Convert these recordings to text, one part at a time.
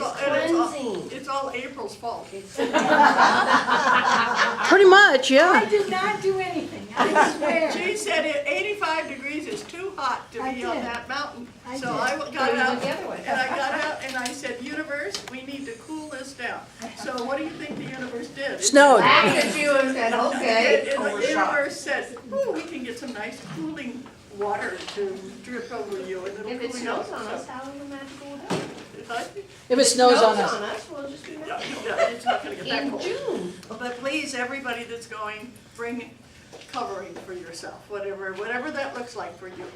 cleansing. It's all April's fault. Pretty much, yeah. I did not do anything, I swear. She said 85 degrees is too hot to I be on did. that mountain. I So did. I got out, the other way. and I got out and I said, universe, we need to cool this down. So what do you think the universe did? It Snowed. Laughed at you and said, okay. And the universe said, "Ooh, we can get some nice cooling water to drip over you, and it'll If it cool you off." snows on us, how is the magical will help? If it snows on us. We'll just be No, ready. it's not gonna get that In cold. June. But please, everybody that's going, bring covering for yourself, whatever that looks like for you.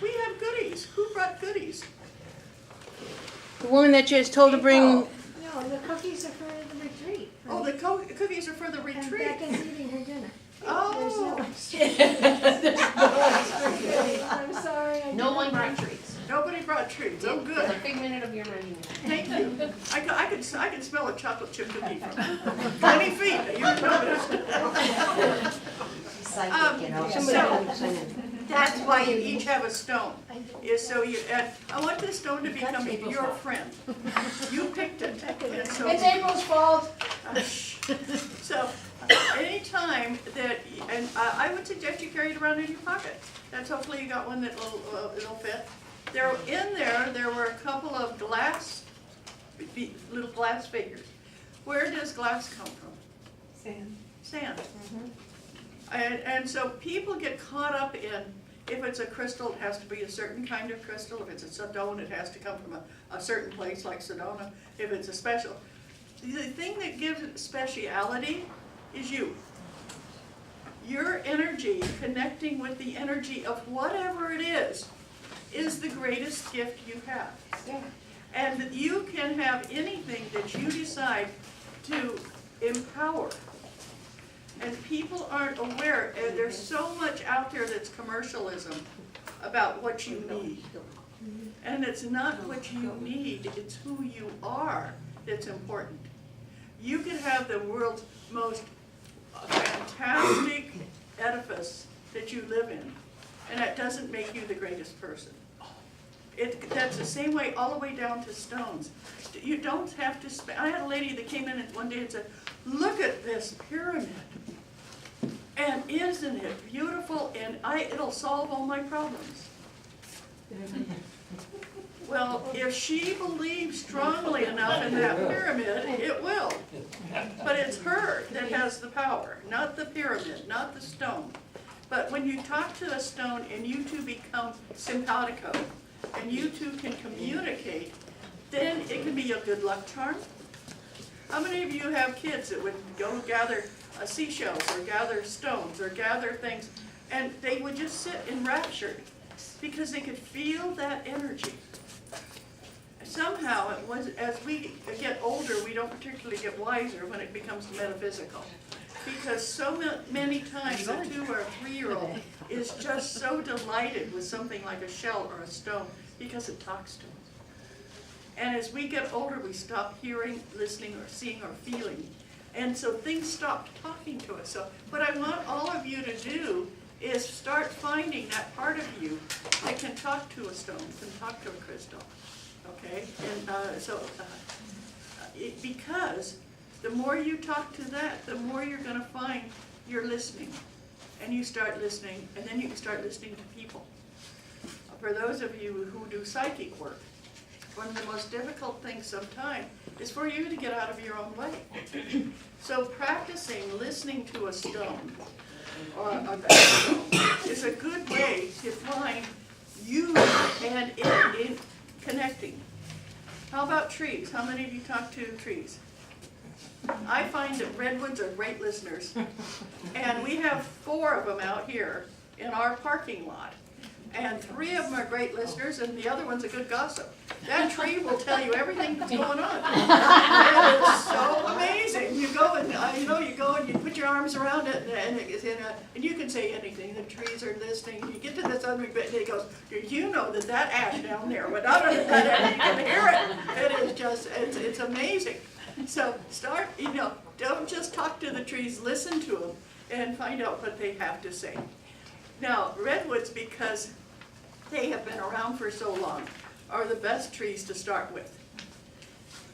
We have goodies. Who brought goodies? The woman that you just told to bring, No, the cookies are for the retreat. Oh, the cookies are for the And retreat. Becca's eating her dinner. Oh, I'm sorry. No one brought treats. nobody brought treats. Oh, It's good. a figment of your imagination. Thank you. I can smell a chocolate chip cookie from 20 feet. You noticed. Psychic, you know. So, that's why you each have a stone. Is so you, and I want this stone to become your friend. You picked it. And so, It's April's fault. so anytime that, and I would suggest you carry it around in your pocket. That's hopefully you got one that'll it'll fit. There were a couple of little glass figures. Where does glass come from? Sand. Sand. And so people get caught up in, if it's a crystal, it has to be a certain kind of crystal. If it's a stone, it has to come from a certain place like Sedona. If it's a special, the thing that gives it speciality is you. Your energy connecting with the energy of whatever it is the greatest gift you have. Yeah. And you can have anything that you decide to empower. And people aren't aware, and there's so much out there that's commercialism about what you need. And it's not what you need, it's who you are that's important. You could have the world's most fantastic edifice that you live in, and that doesn't make you the greatest person. That's the same way all the way down to stones. You don't have to spend. I had a lady that came in one day and said, "Look at this pyramid. And isn't it beautiful? And it'll solve all my problems." Well, if she believes strongly enough in that pyramid, it will. But it's her that has the power, not the pyramid, not the stone. But when you talk to a stone and you two become simpatico, and you two can communicate, then it can be a good luck charm. How many of you have kids that would go gather seashells or gather stones or gather things, and they would just sit enraptured because they could feel that energy? Somehow, as we get older, we don't particularly get wiser when it becomes metaphysical. Because so many times a 2 or 3-year-old is just so delighted with something like a shell or a stone because it talks to them. And as we get older, we stop hearing, listening, or seeing, or feeling. And so things stop talking to us. So what I want all of you to do is start finding that part of you that can talk to a stone, can talk to a crystal. Okay? And because the more you talk to that, the more you're going to find you're listening. And you start listening, and then you can start listening to people. For those of you who do psychic work, one of the most difficult things sometimes is for you to get out of your own way. So practicing listening to a stone or a stone is a good way to find you and it in connecting. How about trees? How many of you talk to trees? I find that redwoods are great listeners. And we have 4 of them out here in our parking lot. And 3 of them are great listeners, and the other one's a good gossip. That tree will tell you everything that's going on. And it's so amazing. You go and you go and you put your arms around it, and and you can say anything. The trees are listening. You get to this other bit, and it goes, "You know that ash down there went out of that ash. You can hear it. It is just, it's amazing." So start, don't just talk to the trees. Listen to them and find out what they have to say. Now, redwoods, because they have been around for so long, are the best trees to start with.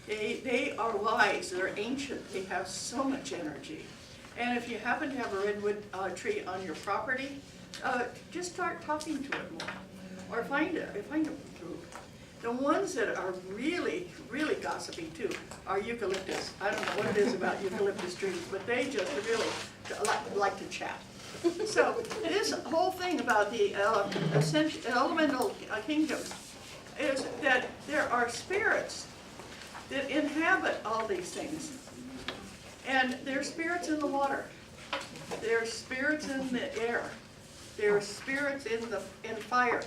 They are wise, they're ancient, they have so much energy. And if you happen to have a redwood tree on your property, just start talking to it more. Or find a group. The ones that are really, really gossipy too are eucalyptus. I don't know what it is about eucalyptus trees, but they just really like to chat. So this whole thing about the elemental kingdoms is that there are spirits that inhabit all these things. And there are spirits in the water. There are spirits in the air. There are spirits in fire.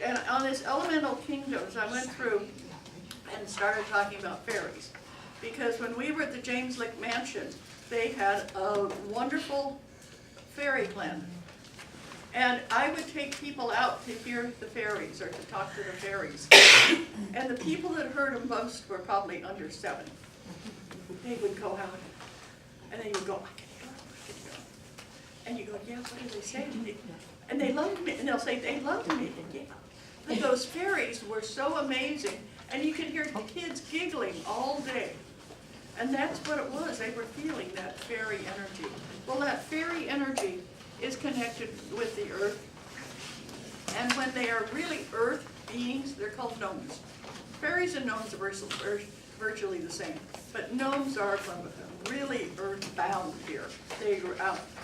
And on this elemental kingdoms, I went through and started talking about fairies. Because when we were at the James Lick Mansion, they had a wonderful fairy clan. And I would take people out to hear the fairies or to talk to the fairies. And the people that heard them most were probably under 7. They would go out and then you would go, I can hear them. And you go, yeah, what do they say? And they loved me. And they'll say, they loved me. Yeah. But those fairies were so amazing. And you could hear the kids giggling all day. And that's what it was. They were feeling that fairy energy. Well, that fairy energy is connected with the earth. And when they are really earth beings, they're called gnomes. Fairies and gnomes are virtually the same. But gnomes are from really earth-bound here.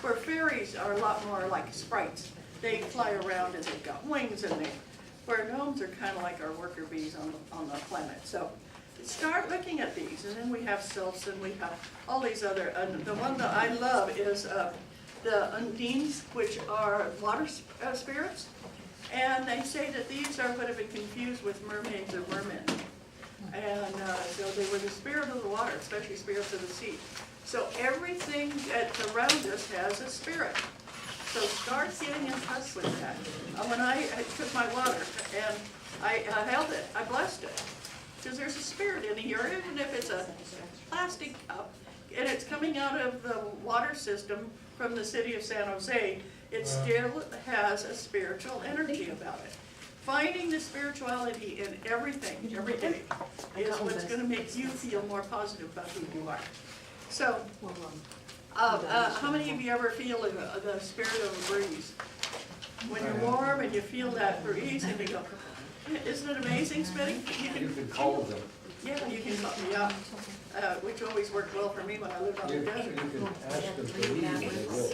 Where fairies are a lot more like sprites. They fly around and they've got wings and where gnomes are kind of like our worker bees on the planet. So start looking at these, and then we have sylphs and we have all these other, the one that I love is the undines, which are water spirits, and they say that these are what have been confused with mermaids or mermen. And so they were the spirit of the water, especially spirits of the sea. So everything that's around us has a spirit. So start getting in touch with that. When I took my water and I held it, I blessed it. Because there's a spirit in here, even if it's a plastic cup, and it's coming out of the water system from the city of San Jose, it still has a spiritual energy about it. Finding the spirituality in everything, every day, is what's going to make you feel more positive about who you are. So, how many of you ever feel the spirit of a breeze? When you're warm and you feel that breeze and you go, isn't it amazing, Smitty? You can call them. Yeah, you can call them, yeah. Which always worked well for me when I lived on the You desert. can ask them to leave and they will.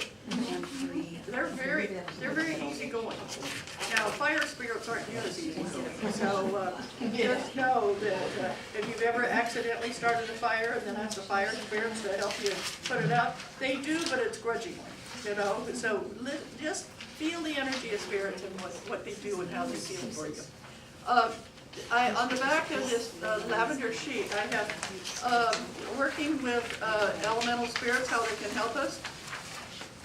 They're very easy going. Now, fire spirits aren't near as easy going. So just know that if you've ever accidentally started a fire and then asked the fire spirits to help you put it out, they do, but it's grudgingly, you know. So just feel the energy of spirits and what they do and how they feel for you. On the back of this lavender sheet, I have working with elemental spirits, how they can help us.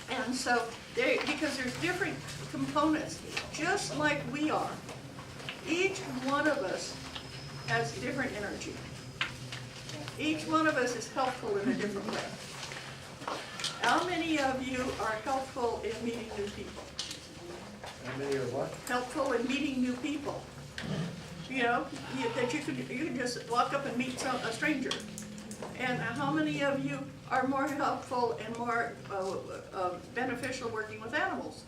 And so, because there's different components, just like we are. Each one of us has different energy. Each one of us is helpful in a different way. How many of you are helpful in meeting new people? How many are what? Helpful in meeting new people. You know, that you can just walk up and meet a stranger. And how many of you are more helpful and more beneficial working with animals?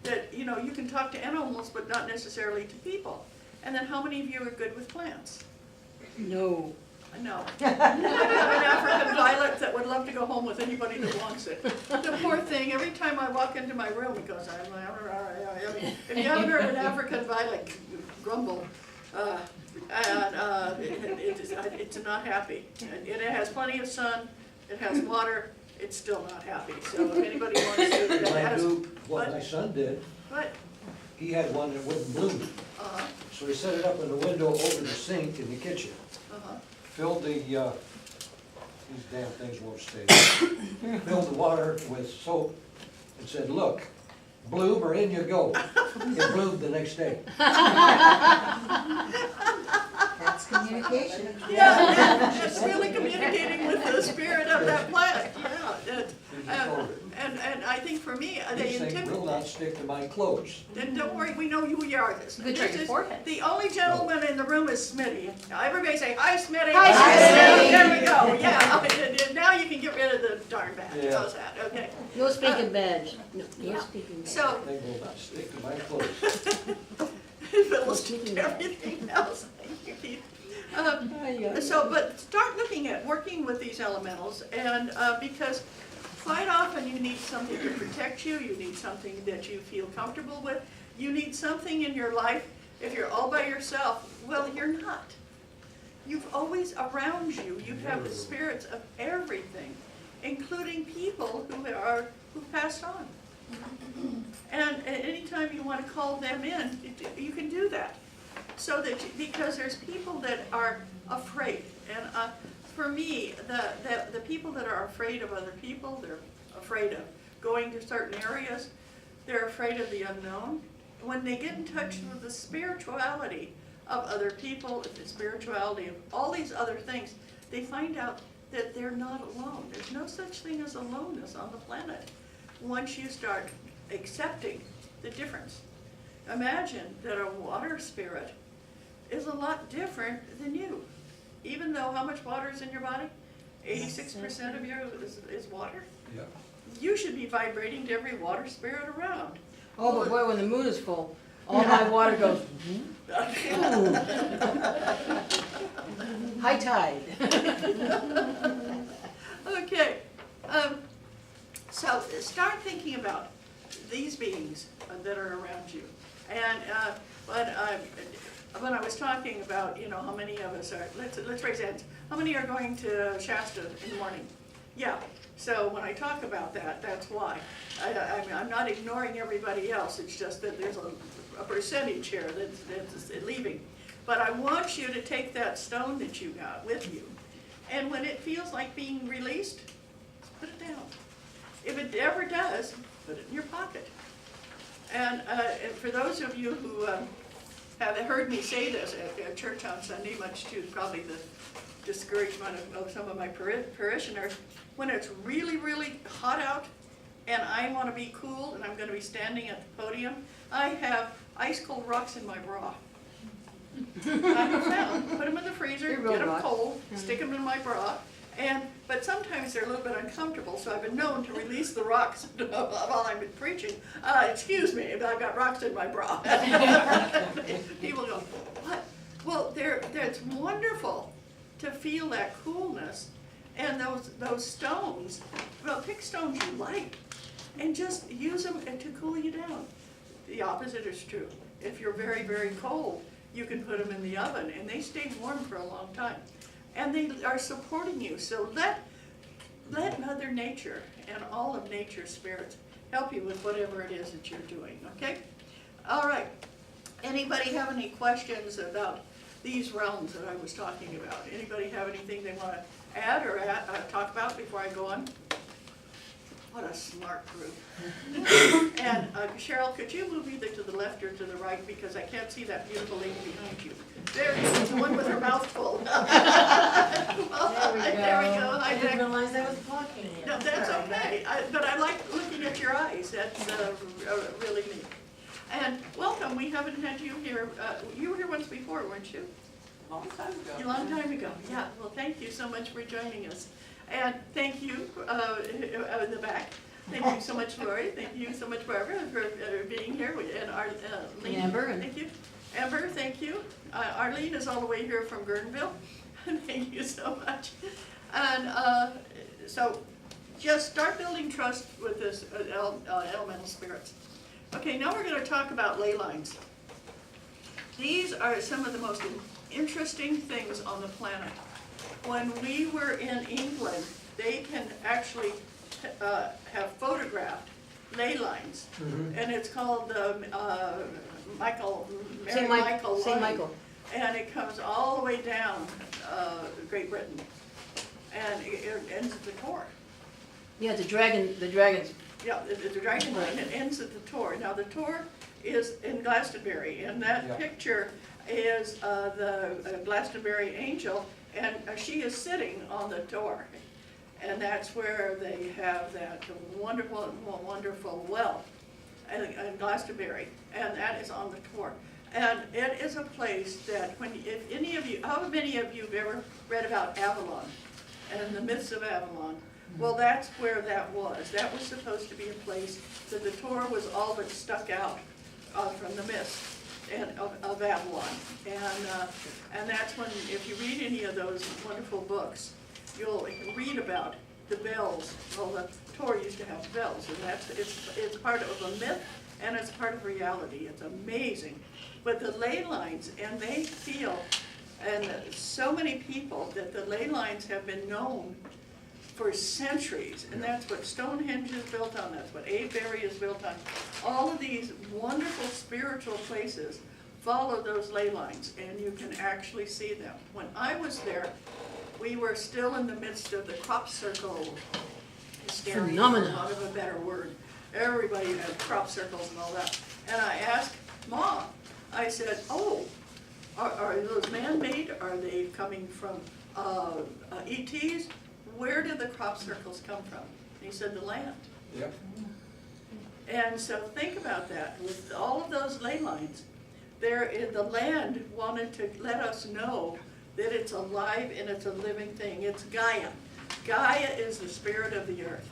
That, you know, you can talk to animals but not necessarily to people. And then how many of you are good with plants? No. No. I have an African violet that would love to go home with anybody that wants it. The poor thing, every time I walk into my room, it goes, if you haven't heard an African violet grumble, it's not happy. And it has plenty of sun, it has water, it's still not happy. So if anybody wants to, I do what my son did. But, He had one that wouldn't bloom. So he set it up in the window over the sink in the kitchen. Filled the, these damn things won't stay. Filled the water with soap and said, look, bloom or in you go. It bloomed the next day. That's communication. yeah, it's really communicating with the spirit of that plant. Yeah, and I think for me, they These things will not stick to my clothes. Then don't worry, we know who you are. Good try your forehead. The only gentleman in the room is Smitty. Now everybody say, hi Smitty. Hi, Yeah. How's that, okay? No speaking bad. No speaking bad. So, They will not stick to my clothes. it'll stick to everything else. Thank you, Keith. So, but start looking at working with these elementals, and because quite often you need something to protect you, you need something that you feel comfortable with, you need something in your life. If you're all by yourself, well, you're not. You've always around you, you have the spirits of everything, including people who passed on. And anytime you want to call them in, you can do that. So that, because there's people that are afraid, and for me, the people that are afraid of other people, they're afraid of going to certain areas, they're afraid of the unknown. When they get in touch with the spirituality of other people, the spirituality of all these other things, they find out that they're not alone. There's no such thing as aloneness on the planet once you start accepting the difference. Imagine that a water spirit is a lot different than you. Even though how much water is in your body? 86% of you is water. Yeah. You should be vibrating to every water spirit around. Oh, but boy, when the moon is full, all my water goes, high tide. Okay, so start thinking about these beings that are around you. And when I was talking about, how many of us are, let's raise hands. How many are going to Shasta in the morning? Yeah, so when I talk about that, that's why. I'm not ignoring everybody else, it's just that there's a percentage here that's leaving. But I want you to take that stone that you got with you, and when it feels like being released, put it down. If it ever does, put it in your pocket. And for those of you who have heard me say this at church on Sunday, much to probably the discouragement of some of my parishioners, when it's really, really hot out and I want to be cool and I'm going to be standing at the podium, I have ice cold rocks in my bra. I have found, put them in the freezer, They're real get them rocks. cold, stick them in my bra, but sometimes they're a little bit uncomfortable, so I've been known to release the rocks while I'm preaching. Excuse me, I've got rocks in my bra. People go, what? Well, it's wonderful to feel that coolness, and those stones, well, pick stones you like, and just use them to cool you down. The opposite is true. If you're very, very cold, you can put them in the oven, and they stay warm for a long time. And they are supporting you, so let Mother Nature and all of nature's spirits help you with whatever it is that you're doing, okay? All right, anybody have any questions about these realms that I was talking about? Anybody have anything they want to add or talk about before I go on? What a smart group. And Cheryl, could you move either to the left or to the right, because I can't see that beautiful lady behind you. There it is, the one with her mouth full. There we go. Hi, I didn't Beck. realize I was blocking you. No, that's okay, but I like looking at your eyes, that's really neat. And welcome, we haven't had you here, you were here once before, weren't you? Long time ago. A long time ago, yeah, well, thank you so much for joining us. And thank you, in the back, thank you so much, Lori, thank you so much, Barbara, for being here, and Arlene. Amber. Thank you. Amber, thank you. Arlene is all the way here from Guerneville, thank you so much. And so just start building trust with this elemental spirits. Okay, now we're going to talk about ley lines. These are some of the most interesting things on the planet. When we were in England, they can actually have photographed ley lines, and it's called the Mary Michael line. St. Michael. And it comes all the way down Great Britain, and it ends at the Tor. Yeah, the dragons. Yeah, the dragon line, it ends at the Tor. Now, the Tor is in Glastonbury, and that picture is the Glastonbury angel, and she is sitting on the Tor. And that's where they have that wonderful, wonderful well in Glastonbury, and that is on the Tor. And it is a place that if any of you, how many of you have ever read about Avalon and the myths of Avalon? Well, that's where that was. That was supposed to be a place that the Torah was all but stuck out from the mist and of Babylon. And that's when, if you read any of those wonderful books, you'll read about the bells. Well, the Torah used to have bells, and it's part of a myth and it's part of reality. It's amazing. But the ley lines, and they feel, and so many people, that the ley lines have been known for centuries, and that's what Stonehenge is built on, that's what Avebury is built on. All of these wonderful spiritual places follow those ley lines, and you can actually see them. When I was there, we were still in the midst of the crop circle hysteria, Phenomenon. for want of a better word. Everybody had crop circles and all that. And I asked Mom, I said, oh, are those man-made? Are they coming from ETs? Where did the crop circles come from? And he said, the land. Yep. And so think about that. With all of those ley lines, the land wanted to let us know that it's alive and it's a living thing. It's Gaia. Gaia is the spirit of the earth.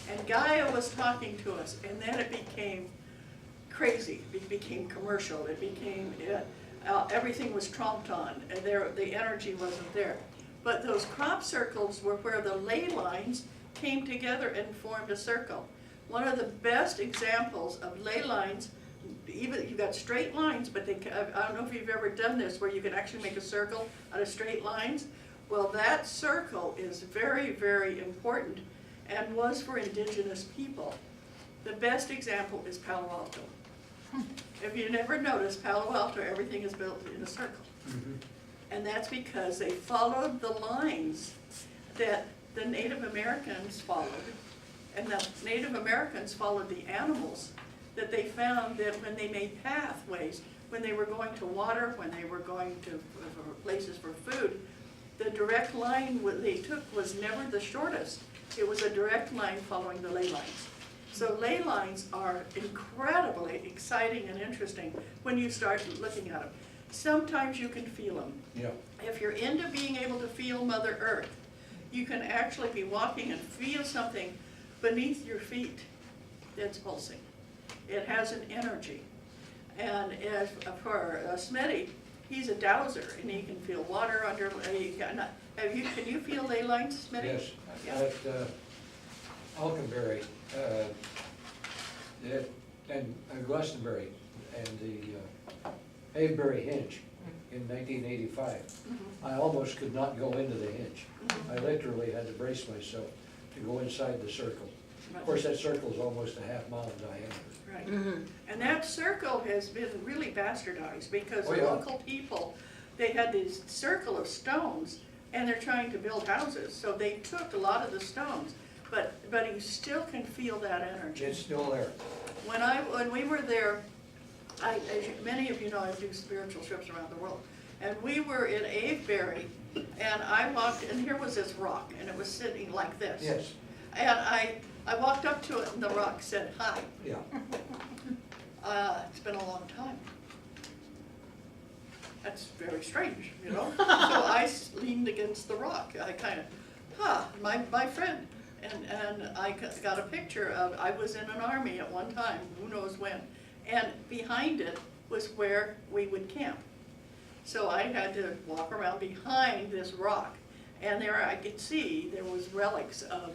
And Gaia was talking to us, and then it became crazy. It became commercial. It became, everything was tromped on, and the energy wasn't there. But those crop circles were where the ley lines came together and formed a circle. One of the best examples of ley lines, even you've got straight lines, but I don't know if you've ever done this where you can actually make a circle out of straight lines. Well, that circle is very, very important and was for indigenous people. The best example is Palo Alto. If you never noticed, Palo Alto, everything is built in a circle. Mm-hmm. And that's because they followed the lines that the Native Americans followed. And the Native Americans followed the animals that they found that when they made pathways, when they were going to water, when they were going to places for food, the direct line they took was never the shortest. It was a direct line following the ley lines. So ley lines are incredibly exciting and interesting when you start looking at them. Sometimes you can feel them. Yeah. If you're into being able to feel Mother Earth, you can actually be walking and feel something beneath your feet that's pulsing. It has an energy. And as for Smitty, he's a dowser, and he can feel water under. Can you feel ley lines, Smitty? Yes. Yeah. At Alconbury, and Glastonbury, and the Avebury Hinge in 1985. Mm-hmm. I almost could not go into the hinge. I literally had to brace myself to go inside the circle. Of course, that circle is almost a half mile in diameter. Right. Mm-hmm. And that circle has been really bastardized because Oh, the yeah. local people, they had this circle of stones and they're trying to build houses. So they took a lot of the stones, but you still can feel that energy. It's still there. When we were there, as many of you know, I do spiritual trips around the world. And we were in Avebury, and I walked, and here was this rock, and it was sitting like this. Yes. And I walked up to it, and the rock said, hi. Yeah. It's been a long time. That's very strange, you know? So I leaned against the rock. I kind of, my friend. And I got a picture of, I was in an army at one time, who knows when. And behind it was where we would camp. So I had to walk around behind this rock. And there I could see there was relics of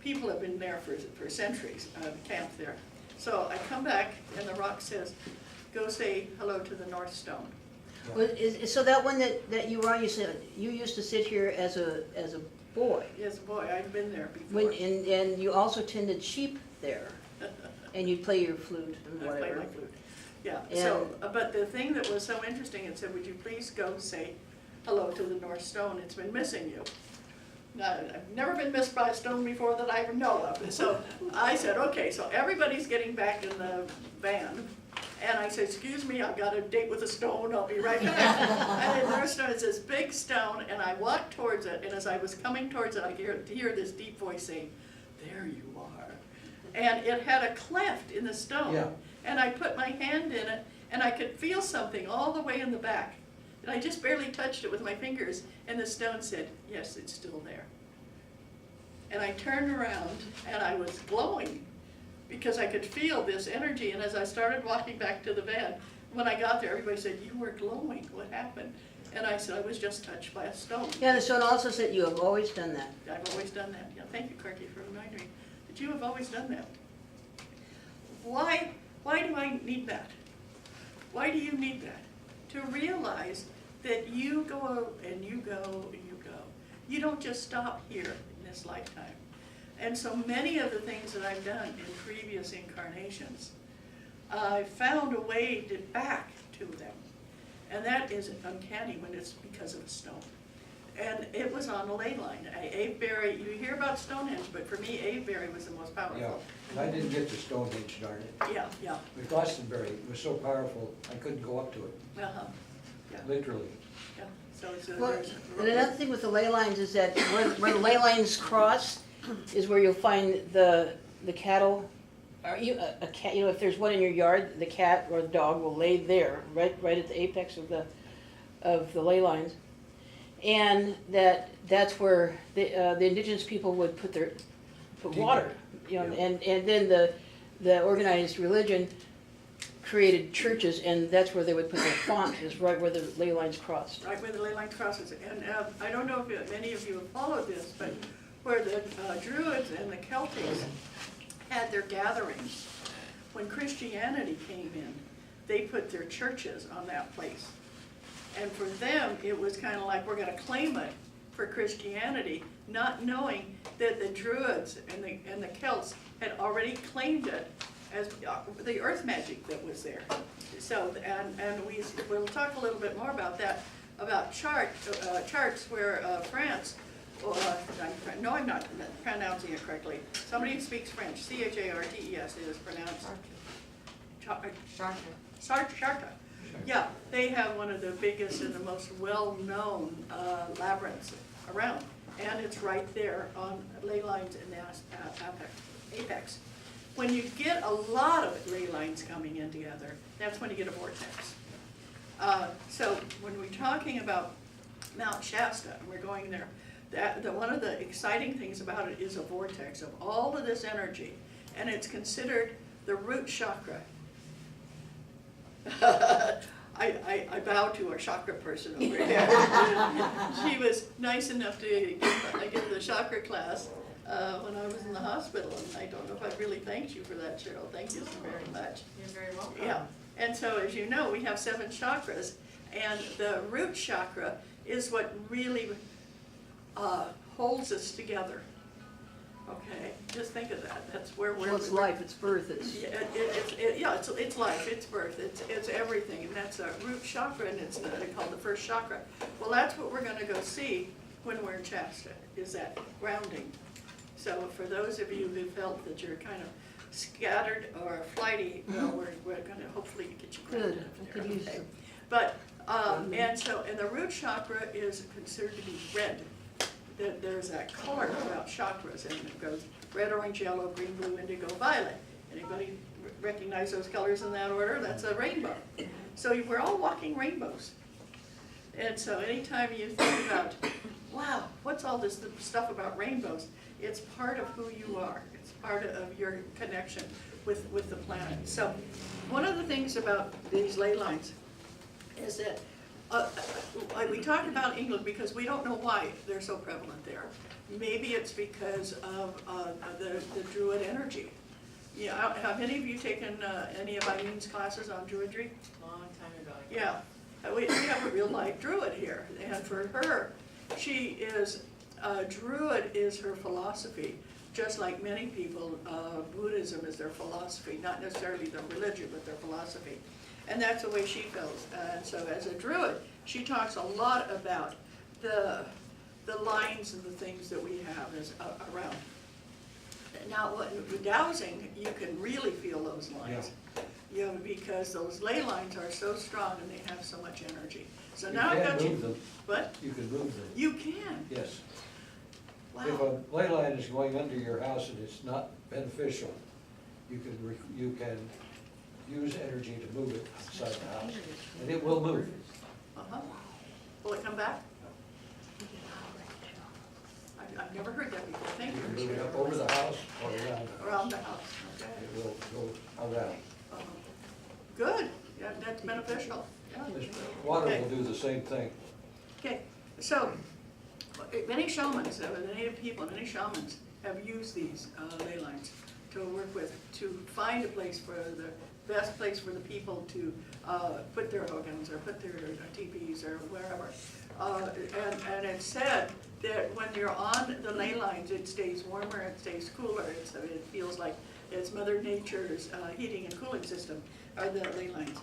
people have been there for centuries, camped there. So I come back and the rock says, go say hello to the North Stone. So that one that you were on, you said you used to sit here as a boy. Yes, boy, I've been there before. And you also tended sheep there, and you'd play your flute and I play whatever. my flute. Yeah, so, but the thing that was so interesting, it said, would you please go say hello to the North Stone, it's been missing you. Now, I've never been missed by a stone before that I know of. So I said, okay, so everybody's getting back in the van. And I said, excuse me, I've got a date with a stone, I'll be right back. And there's this big stone, and I walked towards it, and as I was coming towards it, I hear this deep voice saying, there you are. And it had a cleft in the stone. Yeah. And I put my hand in it, and I could feel something all the way in the back. And I just barely touched it with my fingers, and the stone said, yes, it's still there. And I turned around and I was glowing because I could feel this energy. And as I started walking back to the van, when I got there, everybody said, "You were glowing, what happened?" And I said, "I was just touched by a stone." Yeah, the stone also said you have always done that. I've always done that. Yeah, thank you, Corky, for reminding me that you have always done that. Why do I need that? Why do you need that? To realize that you go and you go and you go. You don't just stop here in this lifetime. And so many of the things that I've done in previous incarnations, I found a way to back to them. And that is uncanny when it's because of a stone. And it was on a ley line. Avebury, you hear about Stonehenge, but for me, Avebury was the most powerful. Yeah, and I didn't get to Stonehenge, darn it. Yeah. But Glastonbury was so powerful, I couldn't go up to it, Uh-huh, yeah, literally. yeah. So it's Well, there's and another thing with the ley lines is that where the ley lines cross is where you'll find the cattle. Are you a cat? You know, if there's one in your yard, the cat or the dog will lay there, right at the apex of the ley lines, and that's where the indigenous people would put water. You know, Yeah. and then the organized religion created churches, and that's where they would put their font, is right where the ley lines crossed. right where the ley line crosses. And I don't know if many of you have followed this, but where the Druids and the Celtics had their gatherings, when Christianity came in, they put their churches on that place. And for them, it was kind of like, we're going to claim it for Christianity, not knowing that the Druids and the Celts had already claimed it as the earth magic that was there. So, and we'll talk a little bit more about that, about charts where France, no, I'm not pronouncing it correctly. Somebody who speaks French, Chartes is pronounced. Shasta. Yeah, they have one of the biggest and the most well-known labyrinths around. And it's right there on ley lines in the apex. When you get a lot of ley lines coming in together, that's when you get a vortex. So when we're talking about Mount Shasta, and we're going there, one of the exciting things about it is a vortex of all of this energy, and it's considered the root chakra. I bow to our chakra person over here. She was nice enough to give the chakra class when I was in the hospital, and I don't know if I really thanked you for that, Cheryl. Thank you so very much. You're very welcome. Yeah, and so as you know, we have 7 chakras, and the root chakra is what really holds us together. Okay, just think of that. That's where we're. Well, it's life, it's birth, it's. It's life, it's birth, it's everything, and that's a root chakra, and it's called the first chakra. Well, that's what we're going to go see when we're in Shasta, is that grounding. So for those of you who felt that you're kind of scattered or flighty, well, we're going to hopefully get you grounded Good, up I there. could use Okay. some. But and the root chakra is considered to be red. There's that color about chakras, and it goes red, orange, yellow, green, blue, indigo, violet. Anybody recognize those colors in that order? That's a rainbow. So we're all walking rainbows. And so anytime you think about, wow, what's all this stuff about rainbows? It's part of who you are. It's part of your connection with the planet. So one of the things about these ley lines is that we talk about England because we don't know why they're so prevalent there. Maybe it's because of the Druid energy. Yeah, have any of you taken any of Eileen's classes on Druidry? Long time ago. Yeah, we have a real life Druid here, and for her, she is, Druid is her philosophy. Just like many people, Buddhism is their philosophy, not necessarily their religion, but their philosophy. And that's the way she feels. And so as a Druid, she talks a lot about the lines and the things that we have around. Now, with dowsing, you can really feel those lines. You know, because those ley lines are so strong and they have so much energy. So now I've got You you. can move them. What? You can move them, You can. yes. Wow. If a ley line is going under your house and it's not beneficial, you can use energy to move it outside the house, and it will move. Uh-huh. Will it come back? I've never heard that before, thank You you. can for move it sharing up over with the us. house or around the house. Around the house, okay. It will go around. Uh-huh. Good, yeah, that's beneficial, yeah. This water Okay. will do the same thing. Okay, so, many shamans, the native people, many shamans have used these ley lines to work with, to find a place for the best place for the people to put their hogans or put their teepees or wherever. And it's said that when you're on the ley lines, it stays warmer, it stays cooler, it feels like it's Mother Nature's heating and cooling system, are the ley lines.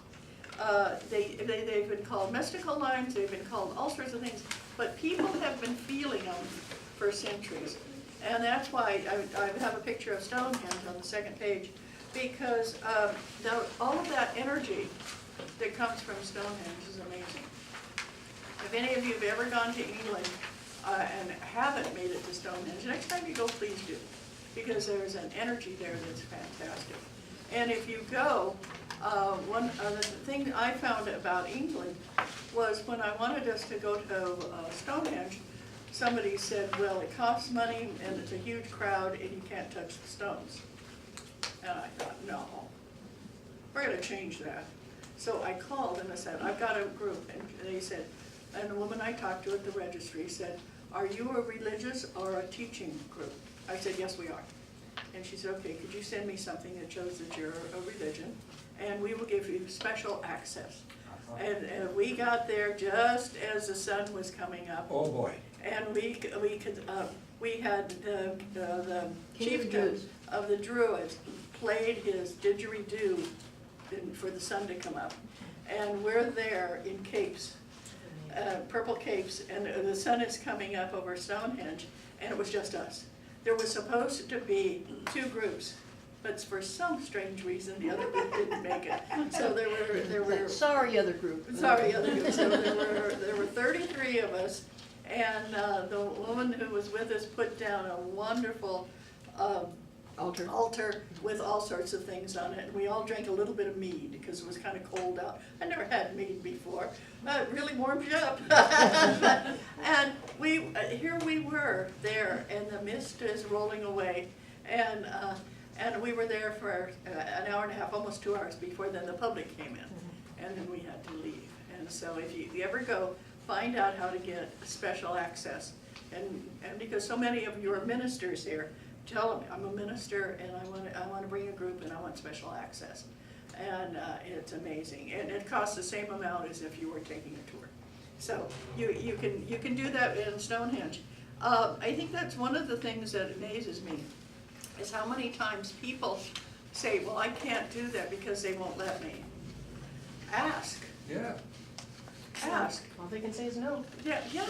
They've been called mystical lines, they've been called all sorts of things, but people have been feeling them for centuries. And that's why I have a picture of Stonehenge on the second page, because all of that energy that comes from Stonehenge is amazing. If any of you have ever gone to England and haven't made it to Stonehenge, next time you go, please do, because there's an energy there that's fantastic. And if you go, one of the thing I found about England was when I wanted us to go to Stonehenge, somebody said, well, it costs money and it's a huge crowd and you can't touch the stones. And I thought, no, we're gonna change that. So I called and I said, I've got a group, and they said, and the woman I talked to at the registry said, are you a religious or a teaching group? I said, yes, we are. And she said, okay, could you send me something that shows that you're a religion, and we will give you special access. And we got there just as the sun was coming up. Oh, boy. And we had the King of the chieftain Druids. of the Druids played his didgeridoo for the sun to come up. And we're there in capes, purple capes, and the sun is coming up over Stonehenge, and it was just us. There was supposed to be 2 groups, but for some strange reason, the other group didn't make it. So there were Sorry, other group. Sorry, other group. So there were 33 of us, and the woman who was with us put down a wonderful altar with all sorts of things on it. And we all drank a little bit of mead because it was kind of cold out. I never had mead before. It really warmed you up. And here we were there, and the mist is rolling away, and we were there for an hour and a half, almost 2 hours before then the public came in, and then we had to leave. And so if you ever go, find out how to get special access. And because so many of you are ministers here, tell them, I'm a minister and I want to bring a group and I want special access. And it's amazing. And it costs the same amount as if you were taking a tour. So you can do that in Stonehenge. I think that's one of the things that amazes me, is how many times people say, well, I can't do that because they won't let me. Ask. Yeah. Ask. All they can say is no. Yeah, yeah.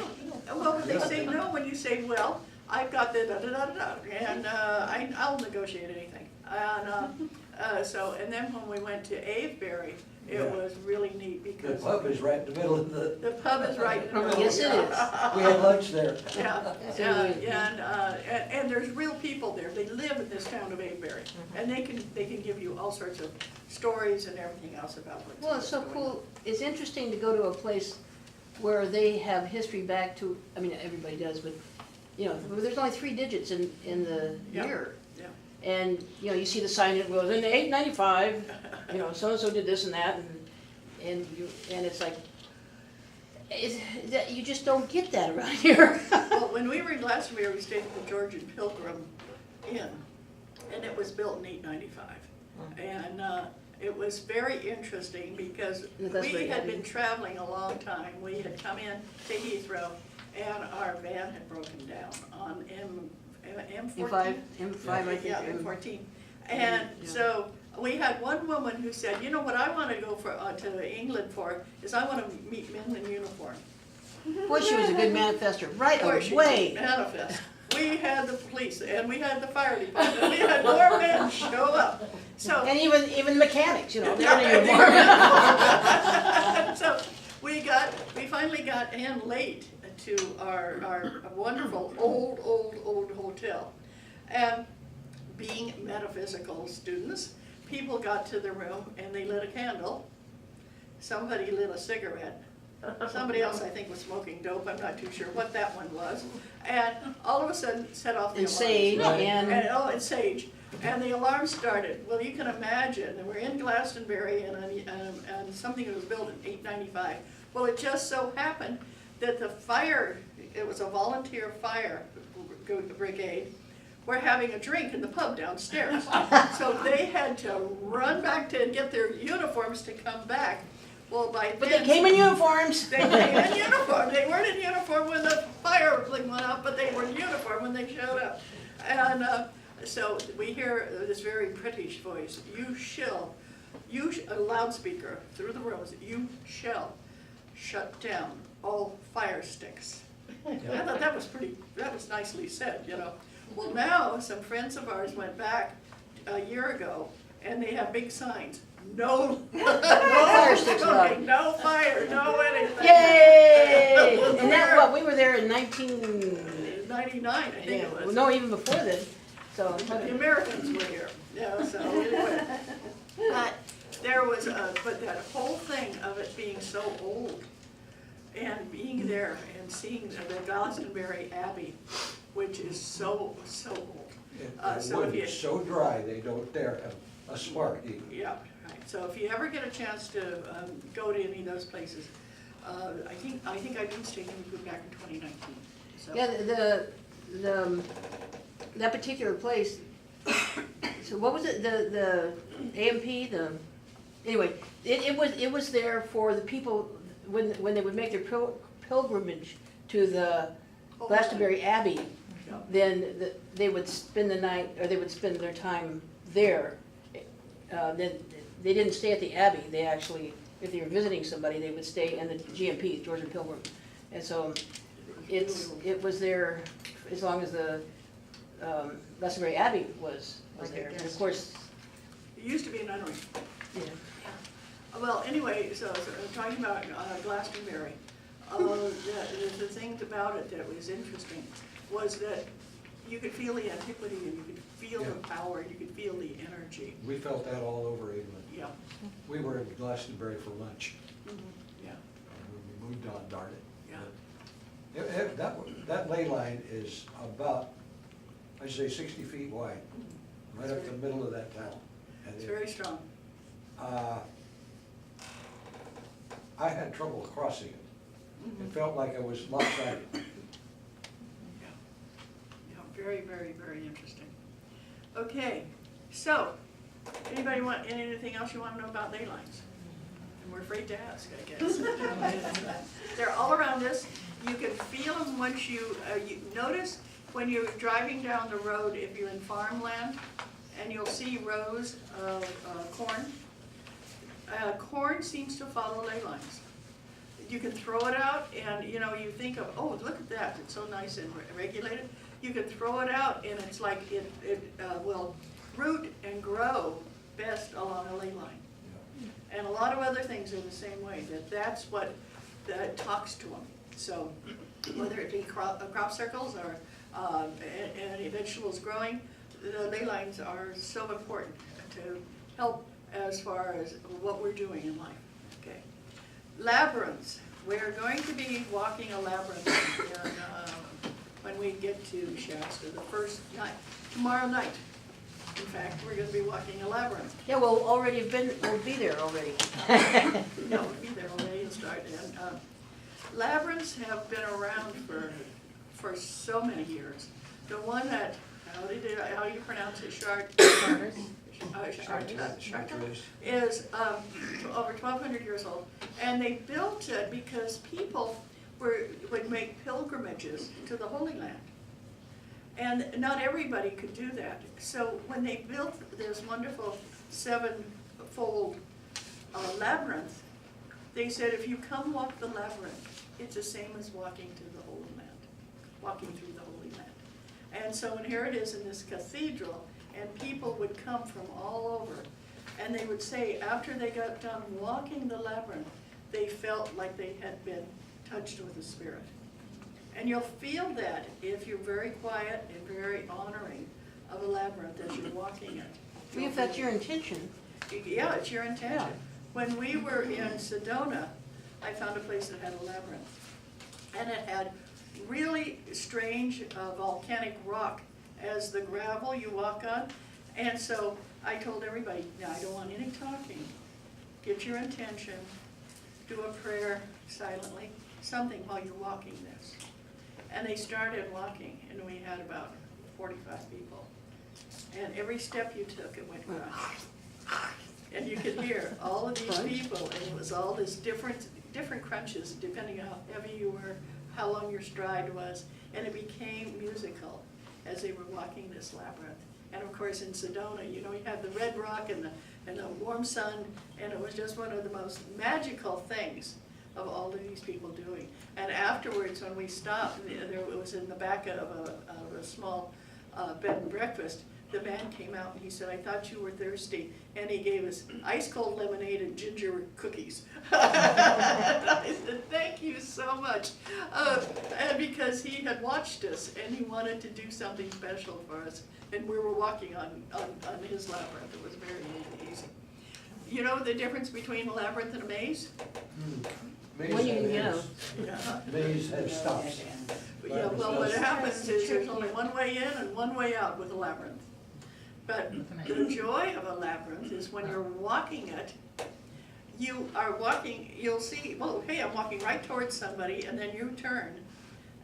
Well, when they say no, when you say, well, I've got the da-da-da-da-da, and I'll negotiate anything. And then when we went to Avebury, it Yeah. was really neat The because pub is right in the middle of the, the pub is right in the middle. Yes, it is. we had lunch there. Yeah, Yes, yeah, it is. and there's real people there. They live in this town of Avebury, and they can give you all sorts of stories and everything else about what's Well, it's so going on. cool. It's interesting to go to a place where they have history back to, I mean, everybody does, but, you know, there's only 3 digits in the Yeah. year. Yeah. And, you know, you see the sign that goes, in 895, you know, so-and-so did this and that, and it's like, you just don't get that around here. Well, when we were in Glastonbury, we stayed at the Georgian Pilgrim Inn, and it was built in 895. And it was very interesting because That's we very had heavy. been traveling a long time. We had come in to Heathrow, and our van had broken down on M14. M5, I think. Yeah, M14. And Yeah. so we had one woman who said, you know what I want to go to England for is I want to meet men in uniform. Boy, she was a good manifester, right Boy, she away. could manifest. We had the police and we had the fire department. We had more men show up. So And even mechanics, you know, they're in uniform. so we finally got in late to our wonderful old hotel. And being metaphysical students, people got to the room and they lit a candle. Somebody lit a cigarette. Somebody else, I think, was smoking dope, I'm not too sure what that one was. And all of a sudden, set off the And alarm. sage Right. and, And sage. And the alarm started. Well, you can imagine, and we're in Glastonbury and something that was built in 895. Well, it just so happened that the fire, it was a volunteer fire brigade, were having a drink in the pub downstairs. So they had to run back to get their uniforms to come back. Well, by then. but they came in uniforms. They came in uniform. They weren't in uniform when the fire thing went out, but they were in uniform when they showed up. And so we hear this very British voice, a loudspeaker through the rooms, you shall shut down all fire sticks. And I thought that was nicely said, you know. Well, now some friends of ours went back a year ago and they have big signs. No, fire sticks allowed. cooking, no fire, no anything. Yay! And that, what, we were there in 99, I think it was. no, even before then, so. But the Americans were here, yeah, so anyway. But there was, but that whole thing of it being so old and being there and seeing the Glastonbury Abbey, which is so old. The So wood if you- is so dry, they don't dare have a spark even. Yeah, right. So if you ever get a chance to go to any of those places, I think I did stay in Boon back in 2019. So. Yeah, that particular place, so what was it, the AMP, anyway, it was there for the people, when they would make their pilgrimage to the Glastonbury Abbey, Yeah. then they would spend the night, or they would spend their time there. Then they didn't stay at the Abbey, they actually, if they were visiting somebody, they would stay in the GMP, Georgian Pilgrim. And so it was there as long as the Glastonbury Abbey was there. And of course, It used to be a nunnery. yeah. Well, anyway, so talking about Glastonbury, the thing about it that was interesting was that you could feel the antiquity and you could feel the power and you could feel the energy. We felt that all over England. Yeah. We were in Glastonbury for lunch, Yeah. and we moved on, darn it. Yeah. That ley line is about, I'd say 60 feet wide, right up the middle of that town. And It's very strong. I had trouble crossing it. It felt like I was lopsided. Yeah, very, very, very interesting. Okay, so, anybody want, anything else you want to know about ley lines? And we're afraid to ask, I guess. They're all around us. You can feel them once you notice when you're driving down the road, if you're in farmland, and you'll see rows of corn. Corn seems to follow ley lines. You can throw it out and, you know, you think of, oh, look at that, it's so nice and regulated. You can throw it out and it's like it will root and grow best along a ley line. Yeah. And a lot of other things are the same way, that's what talks to them. So whether it be crop circles or any vegetables growing, the ley lines are so important to help as far as what we're doing in life. Okay. Labyrinths. We're going to be walking a labyrinth when we get to Shasta the first night, tomorrow night. In fact, we're going to be walking a labyrinth. Yeah, we'll be there already. No, we'll be there already and start. And labyrinths have been around for so many years. The one that, how do you pronounce it, Chartreuse. is over 1,200 years old, and they built it because people would make pilgrimages to the Holy Land, and not everybody could do that. So when they built this wonderful 7-fold labyrinth, they said if you come walk the labyrinth, it's the same as walking to the Holy Land, walking through the Holy Land. And so and here it is in this cathedral, and people would come from all over, and they would say after they got done walking the labyrinth, they felt like they had been touched with the Spirit. And you'll feel that if you're very quiet and very honoring of a labyrinth as you're walking it. If that's your intention. Yeah, it's your intention. Yeah. When we were in Sedona, I found a place that had a labyrinth. And it had really strange volcanic rock as the gravel you walk on. And so I told everybody, now I don't want any talking. Get your intention, do a prayer silently, something while you're walking this. And they started walking, and we had about 45 people. And every step you took, it went crunch. And you could hear all of these people, and it was all this different crunches, depending on how heavy you were, how long your stride was, and it became musical as they were walking this labyrinth. And of course, in Sedona, you know, you had the red rock and the warm sun, and it was just one of the most magical things of all of these people doing. And afterwards, when we stopped, it was in the back of a small bed and breakfast. The man came out and he said, "I thought you were thirsty," and he gave us ice cold lemonade and ginger cookies. I said, "Thank you so much," and because he had watched us and he wanted to do something special for us, and we were walking on his labyrinth. It was very easy. You know the difference between a labyrinth and a maze? Maze Well, you have know. ends. Yeah. Maze have stops. Yeah, well, what happens is there's only one way in and one way out with a labyrinth. But the joy of a labyrinth is when you're walking it, you are walking, you'll see, well, hey, I'm walking right towards somebody, and then you turn,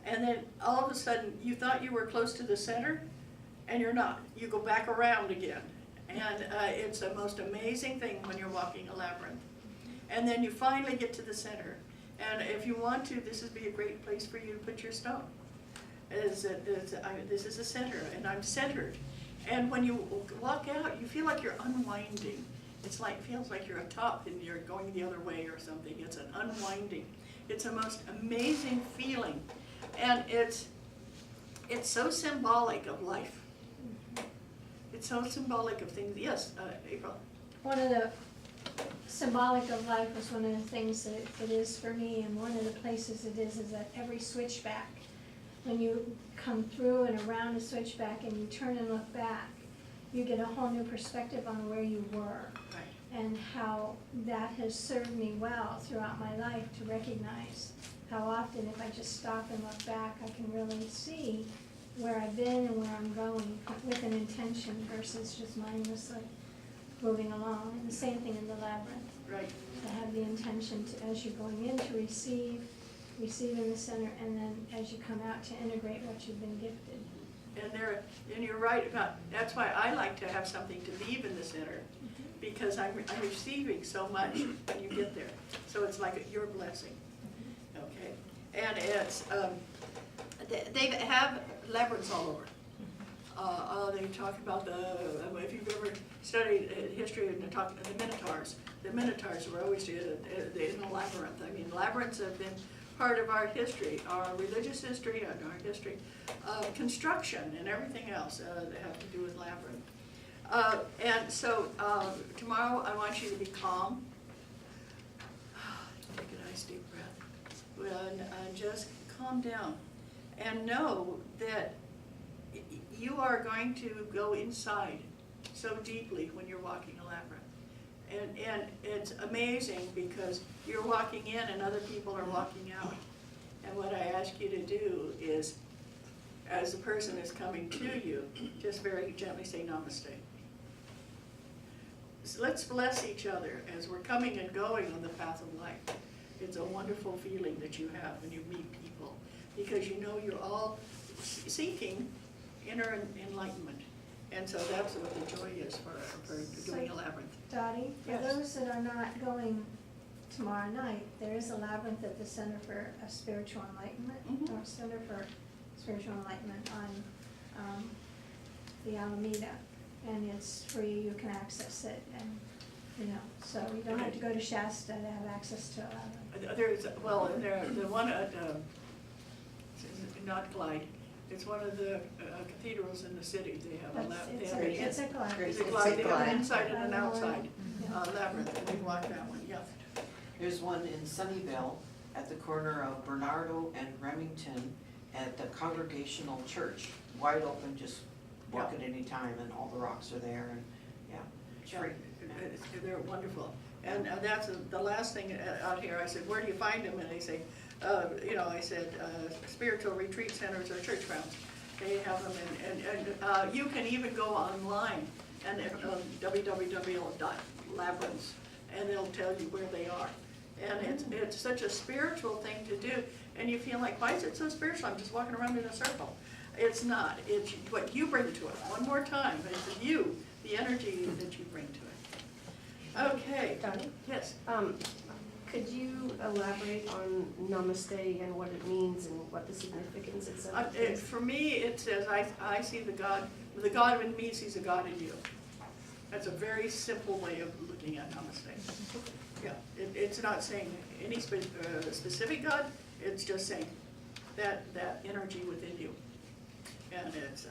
and then all of a sudden, you thought you were close to the center, and you're not. You go back around again. And it's the most amazing thing when you're walking a labyrinth. And then you finally get to the center. And if you want to, this would be a great place for you to put your stone. This is a center, and I'm centered. And when you walk out, you feel like you're unwinding. It feels like you're atop and you're going the other way or something. It's an unwinding. It's a most amazing feeling. And it's so symbolic of life. It's so symbolic of things. Yes, April. One of the symbolic of life is one of the things that it is for me, and one of the places it is at every switchback. When you come through and around a switchback and you turn and look back, you get a whole new perspective on where you were. Right. And how that has served me well throughout my life to recognize how often if I just stop and look back, I can really see where I've been and where I'm going with an intention versus just mindlessly moving along. And the same thing in the labyrinth. Right. To have the intention to, as you're going in, to receive in the center, and then as you come out, to integrate what you've been gifted. And you're right about, that's why I like to have something to leave in the center, because I'm receiving so much when you get there. So it's like your blessing, okay? And it's, they have labyrinths all over. They talk about if you've ever studied history and talk the Minotaurs were always in a labyrinth. I mean, labyrinths have been part of our history, our religious history, and our history, construction and everything else that have to do with labyrinth. And so tomorrow I want you to be calm. Take a nice deep breath. And just calm down and know that you are going to go inside so deeply when you're walking a labyrinth. And it's amazing because you're walking in and other people are walking out. And what I ask you to do is, as the person is coming to you, just very gently say namaste. So let's bless each other as we're coming and going on the path of life. It's a wonderful feeling that you have when you meet people, because you know you're all seeking inner enlightenment. And so that's what the joy is for doing a labyrinth. Dottie, for Yes. those that are not going tomorrow night, there is a labyrinth at the Center for Spiritual Enlightenment, Mhm. or Center for Spiritual Enlightenment on the Alameda, and it's free. You can access it, and so you don't have to go to Shasta to have access to a labyrinth. There's, well, the one at, not Glide, it's one of the cathedrals in the city. They have a labyrinth. It's a Glide. It's a Glide, they have an inside and an outside labyrinth, and we walk that one, yeah. There's one in Sunnyvale at the corner of Bernardo and Remington at the Congregational Church. Wide open, just walk at any time, and all the rocks are there, and yeah, it's free. They're wonderful. And that's the last thing out here. I said, where do you find them? And they say, I said, spiritual retreat centers or church grounds. They have them, and you can even go online and www.labyrinths, and they'll tell you where they are. And it's such a spiritual thing to do, and you feel like, why is it so spiritual? I'm just walking around in a circle. It's not. It's what you bring to it. One more time. It's you, the energy that you bring to it. Okay. Dottie? Yes. Could you elaborate on namaste and what it means and what the significance is? For me, it says, I see the God in me sees a God in you. That's a very simple way of looking at namaste. Yeah, it's not saying any specific God, it's just saying that energy within you. And it's,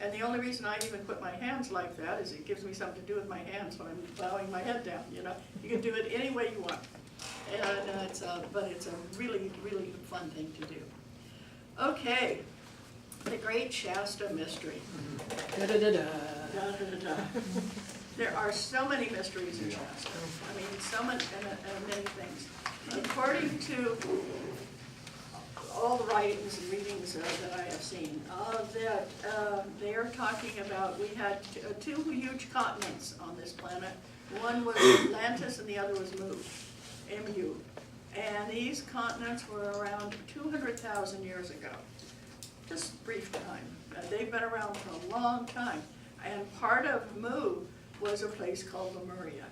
and the only reason I even put my hands like that is it gives me something to do with my hands when I'm bowing my head down, You can do it any way you want. And but it's a really, really fun thing to do. Okay, the Great Shasta Mystery. Da-da-da-da. Da-da-da-da. There are so many mysteries in Shasta. I mean, so many, and many things. According to all the writings and readings that I have seen, they are talking about, we had two huge continents on this planet. One was Atlantis and the other was Mu. And these continents were around 200,000 years ago. Just brief time. They've been around for a long time. And part of Mu was a place called Lemuria.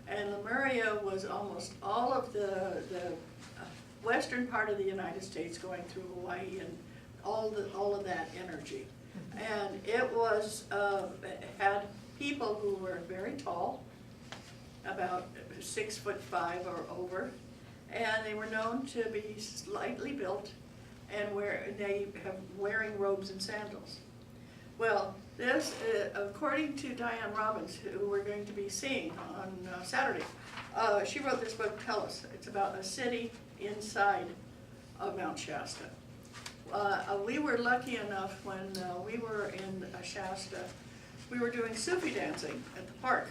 And Lemuria was almost all of the western part of the United States going through Hawaii and all of that energy. And it was, had people who were very tall, about 6'5" or over, and they were known to be slightly built and wearing robes and sandals. Well, this, according to Diane Robbins, who we're going to be seeing on Saturday, she wrote this book, Tell Us. It's about a city inside of Mount Shasta. We were lucky enough when we were in Shasta, we were doing Sufi dancing at the park.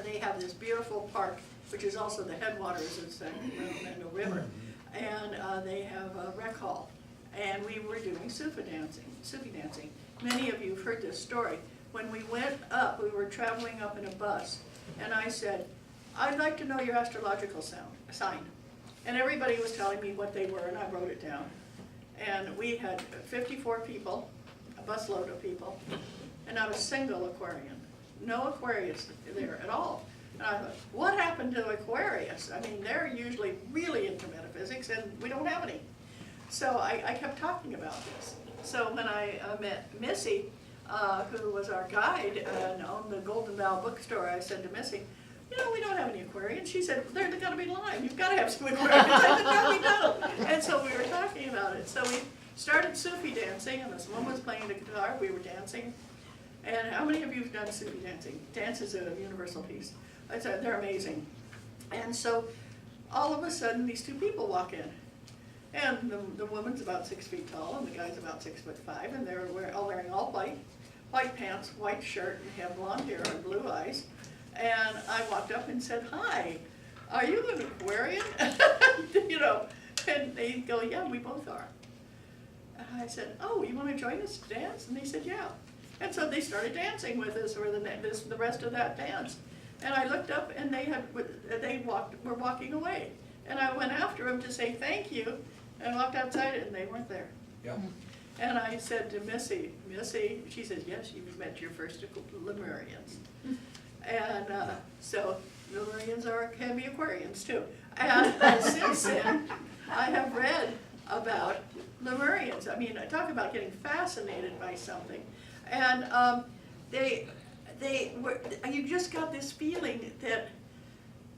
They have this beautiful park, which is also the headwaters of the Sacramento River, and they have a rec hall. And we were doing Sufi dancing. Many of you have heard this story. When we went up, we were traveling up in a bus, and I said, I'd like to know your astrological sign. And everybody was telling me what they were, and I wrote it down. And we had 54 people, a busload of people, and not a single Aquarian. No Aquarius there at all. And I thought, what happened to Aquarius? I mean, they're usually really into metaphysics, and we don't have any. So I kept talking about this. So when I met Missy, who was our guide and owned the Golden Bough bookstore, I said to Missy, we don't have any Aquarians. She said, they're gonna be lying. You've gotta have some Aquarians. I said, no, we don't. And so we were talking about it. So we started Sufi dancing, and this woman was playing the guitar. We were dancing. And how many of you have done Sufi dancing? Dance is a universal piece. They're amazing. And so all of a sudden, these two people walk in. And the woman's about 6 feet tall, and the guy's about 6'5", and they're all wearing all white pants, white shirt, and have blonde hair and blue eyes. And I walked up and said, hi, are you an Aquarian? And they go, yeah, we both are. And I said, oh, you want to join us to dance? And they said, yeah. And so they started dancing with us for the rest of that dance. And I looked up, and were walking away. And I went after them to say thank you, and walked outside, and they weren't there. Yeah. And I said to Missy, she said, yes, you've met your first Lemurians. And so Lemurians can be Aquarians too. And since then, I have read about Lemurians. I mean, I talk about getting fascinated by something. And you just got this feeling that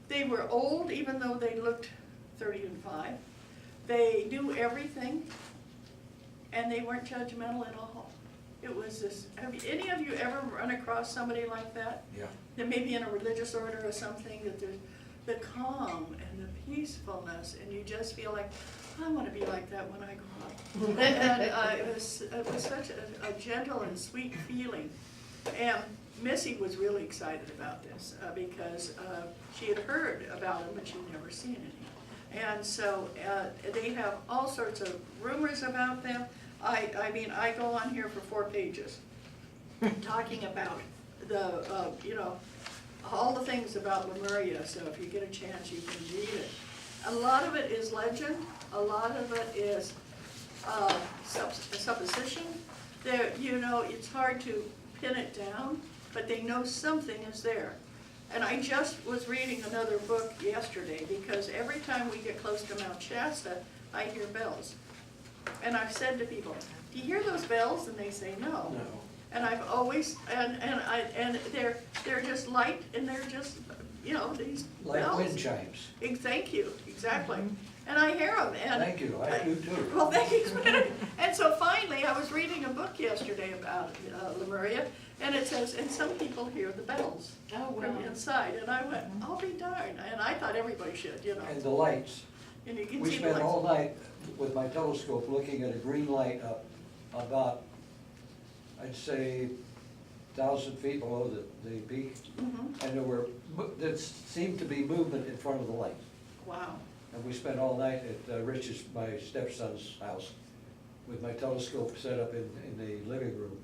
they were old, even though they looked 35. They knew everything, and they weren't judgmental at all. It was this, have any of you ever run across somebody like that? Yeah. That maybe in a religious order or something, that there's the calm and the peacefulness, and you just feel like, I want to be like that when I grow up. And it was such a gentle and sweet feeling. And Missy was really excited about this because she had heard about them, but she'd never seen any. And so they have all sorts of rumors about them. I mean, I go on here for 4 pages talking about the, you know, all the things about Lemuria, so if you get a chance, you can read it. A lot of it is legend, a lot of it is supposition. There, you know, it's hard to pin it down, but they know something is there. And I just was reading another book yesterday, because every time we get close to Mount Shasta, I hear bells. And I've said to people, do you hear those bells? And they say no. No. And I've always, and they're just light, and they're just, you know, these Like bells. wind chimes. Thank you, exactly. And I hear them, and. Thank you, I do too. Well, thank you. And so finally, I was reading a book yesterday about Lemuria, and it says, and some people hear the bells from inside. And I went, I'll be darned. And I thought everybody should, you know. And the lights. And you can We see the spent lights. all night with my telescope looking at a green light up about, I'd say, 1,000 feet below the peak. Mhm. And there seemed to be movement in front of the light. Wow. And we spent all night at Rich's, my stepson's house, with my telescope set up in the living room,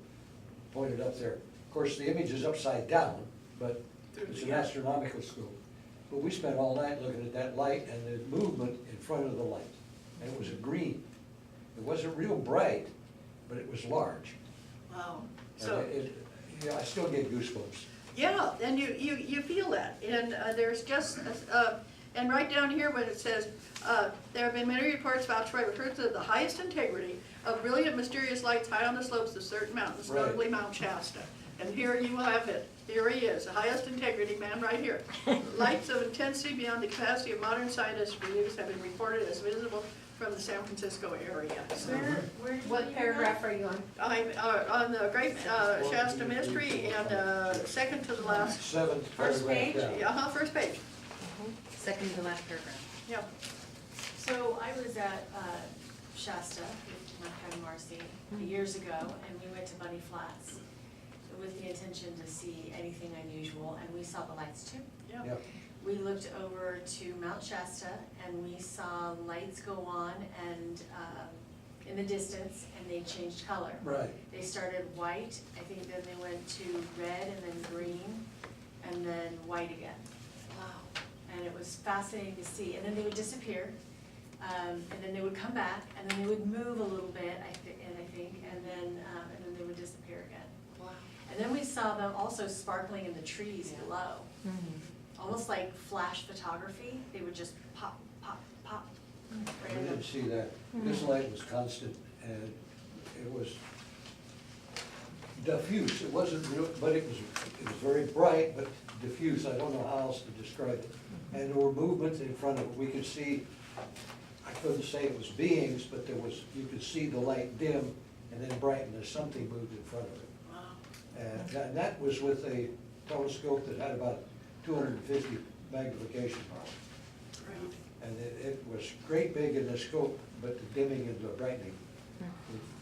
pointed up there. Of course, the image is upside down, but it's an astronomical scope. But we spent all night looking at that light and the movement in front of the light. And it was a green. It wasn't real bright, but it was large. Wow. And So, yeah, I still get goosebumps. yeah, and you feel that. And there's just, and right down here when it says, there have been many reports vouched by referred to the highest integrity of brilliant mysterious lights high on the slopes of certain mountains, Right. notably Mount Shasta. And here you have it. Here he is, the highest integrity man right here. Lights of intensity beyond the capacity of modern scientists have been reported as visible from the San Francisco area. So What paragraph are you on? I'm on the Great Shasta Mystery, and second to the last, Seventh First paragraph page? down. first page, Second to the last paragraph. yeah. So I was at Shasta with my friend Marcy years ago, and we went to Bunny Flats with the intention to see anything unusual, and we saw the lights too. Yeah. Yeah. We looked over to Mount Shasta, and we saw lights go on and in the distance, and they changed color. Right. They started white, I think then they went to red and then green, and then white again. Wow. And it was fascinating to see, and then they would disappear, and then they would come back, and then they would move a little bit, I think, and then they would disappear again. Wow. And then we saw them also sparkling in the trees below, almost like flash photography. They would just pop, pop, pop. I didn't see that. This light was constant, and it was diffuse. It wasn't real, but it was very bright, but diffuse. I don't know how else to describe it. And there were movements in front of it. We could see, I couldn't say it was beings, but you could see the light dim and then brighten as something moved in front of it. Wow. And that was with a telescope that had about 250 magnification power. Right. And it was great big in the scope, but the dimming and the brightening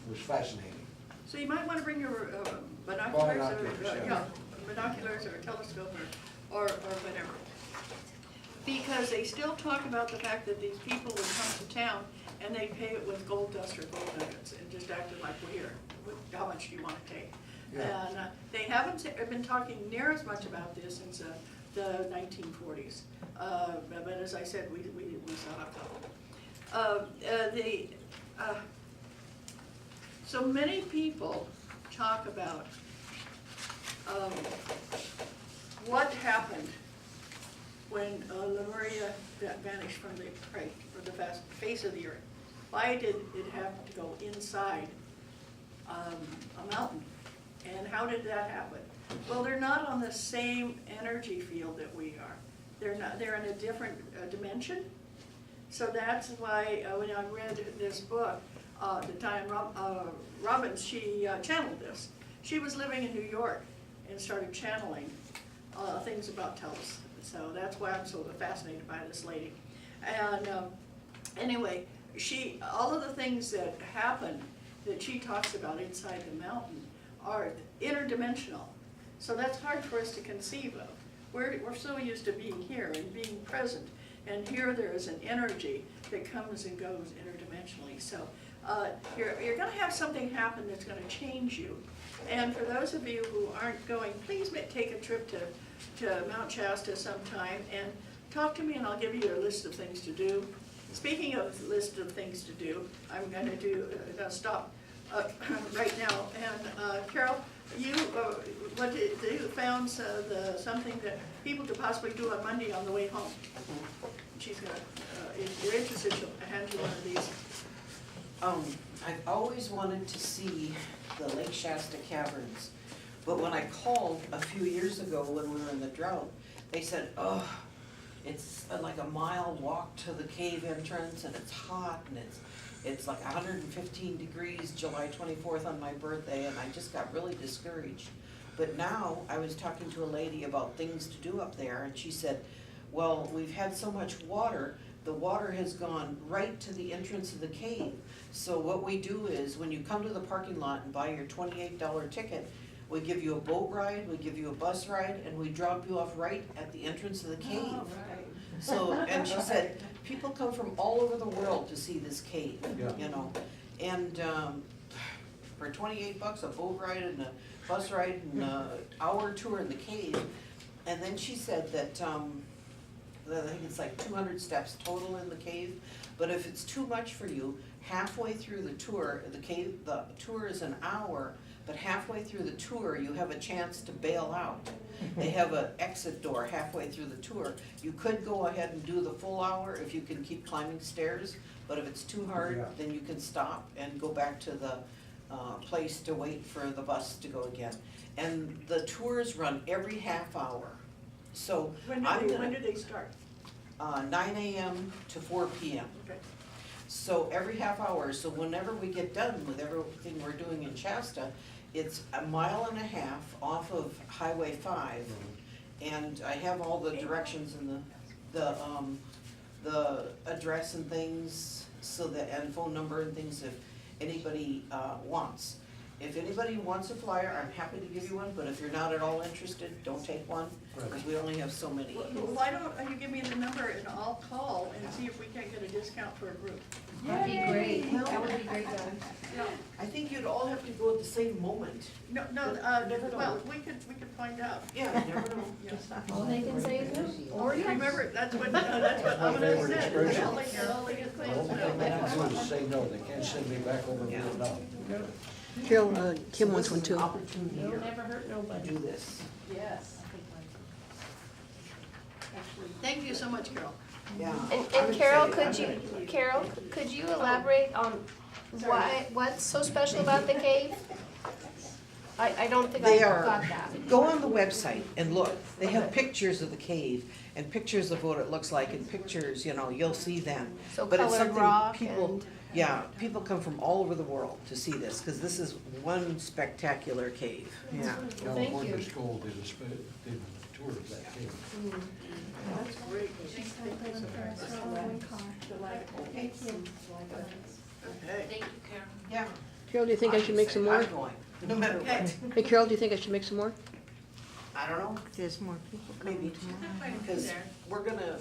was fascinating. So you might want to bring your binoculars, Binoculars, yeah. binoculars or a telescope or whatever. Because they still talk about the fact that these people would come to town and they'd pay it with gold dust or gold nuggets and just acted like, well, here, how much do you want to take? Yeah. And they haven't been talking near as much about this since the 1940s. But as I said, we saw a couple. So many people talk about what happened when Lemuria vanished from the face of the earth. Why did it have to go inside a mountain? And how did that happen? Well, they're not on the same energy field that we are. They're in a different dimension. So that's why when I read this book, Diane Robbins, she channeled this. She was living in New York and started channeling things about Tellus. So that's why I'm so fascinated by this lady. And anyway, all of the things that happen that she talks about inside the mountain are interdimensional. So that's hard for us to conceive of. We're so used to being here and being present, and here there is an energy that comes and goes interdimensionally. So you're gonna have something happen that's gonna change you. And for those of you who aren't going, please take a trip to Mount Shasta sometime and talk to me, and I'll give you a list of things to do. Speaking of list of things to do, I'm gonna stop right now. And Carol, you found something that people could possibly do on Monday on the way home. She's gonna, if you're interested, she'll hand you one of these. I've always wanted to see the Lake Shasta caverns, but when I called a few years ago when we were in the drought, they said, oh, it's like a mile walk to the cave entrance, and it's hot, and it's like 115 degrees, July 24th on my birthday, and I just got really discouraged. But now, I was talking to a lady about things to do up there, and she said, well, we've had so much water, the water has gone right to the entrance of the cave. So what we do is, when you come to the parking lot and buy your $28 ticket, we give you a boat ride, we give you a bus ride, and we drop you off right at the entrance of the cave. Oh, right. So, and she said, people come from all over the world to see this cave, Yeah. you know. And for $28, a boat ride and a bus ride and an hour tour in the cave. And then she said that, I think it's like 200 steps total in the cave. But if it's too much for you, halfway through the tour, the tour is an hour, but halfway through the tour, you have a chance to bail out. They have an exit door halfway through the tour. You could go ahead and do the full hour if you can keep climbing stairs, but if it's too hard, Yeah. then you can stop and go back to the place to wait for the bus to go again. And the tours run every half hour. So When do they start? 9 a.m. to 4 p.m. Okay. So every half hour, so whenever we get done with everything we're doing in Shasta, it's a mile and a half off of Highway 5. And I have all the directions and the address and things, so that, and phone number and things if anybody wants. If anybody wants a flyer, I'm happy to give you one, but if you're not at all interested, don't take one, because we only have so many. Well, why don't you give me the number and I'll call and see if we can't get a discount for a group. That'd be great, that would be great, Dawn. No, I think you'd all have to go at the same moment. no, Never know. well, we could find out. Yeah, you never know. Yeah. All they can say is no, or yes. Remember, that's what my Amanda favorite said. expression. All they can say The is only no. thing they can do is say no, they can't send me back over Yeah. Vietnam. Carol, Kim wants So one this is an too. opportunity It'll here never hurt to nobody. do this. Yes. Thank you so much, Carol. Yeah. And Carol, could you elaborate on what's so special about the cave? I don't think I They are- got that. Go on the website and look. They have pictures of the cave and pictures of what it looks like and pictures, you know, you'll see them. So But it's colored something rock people, and. yeah, people come from all over the world to see this, because this is one spectacular cave, yeah. California School did a tour of that cave. That's great. One car. Thank you. Okay. Thank you, Carol. Yeah. Carol, do you think I should make some more? I'm going, no matter Okay. what. Hey, Carol, do you think I should make some more? I don't know, There's more people maybe, because we're gonna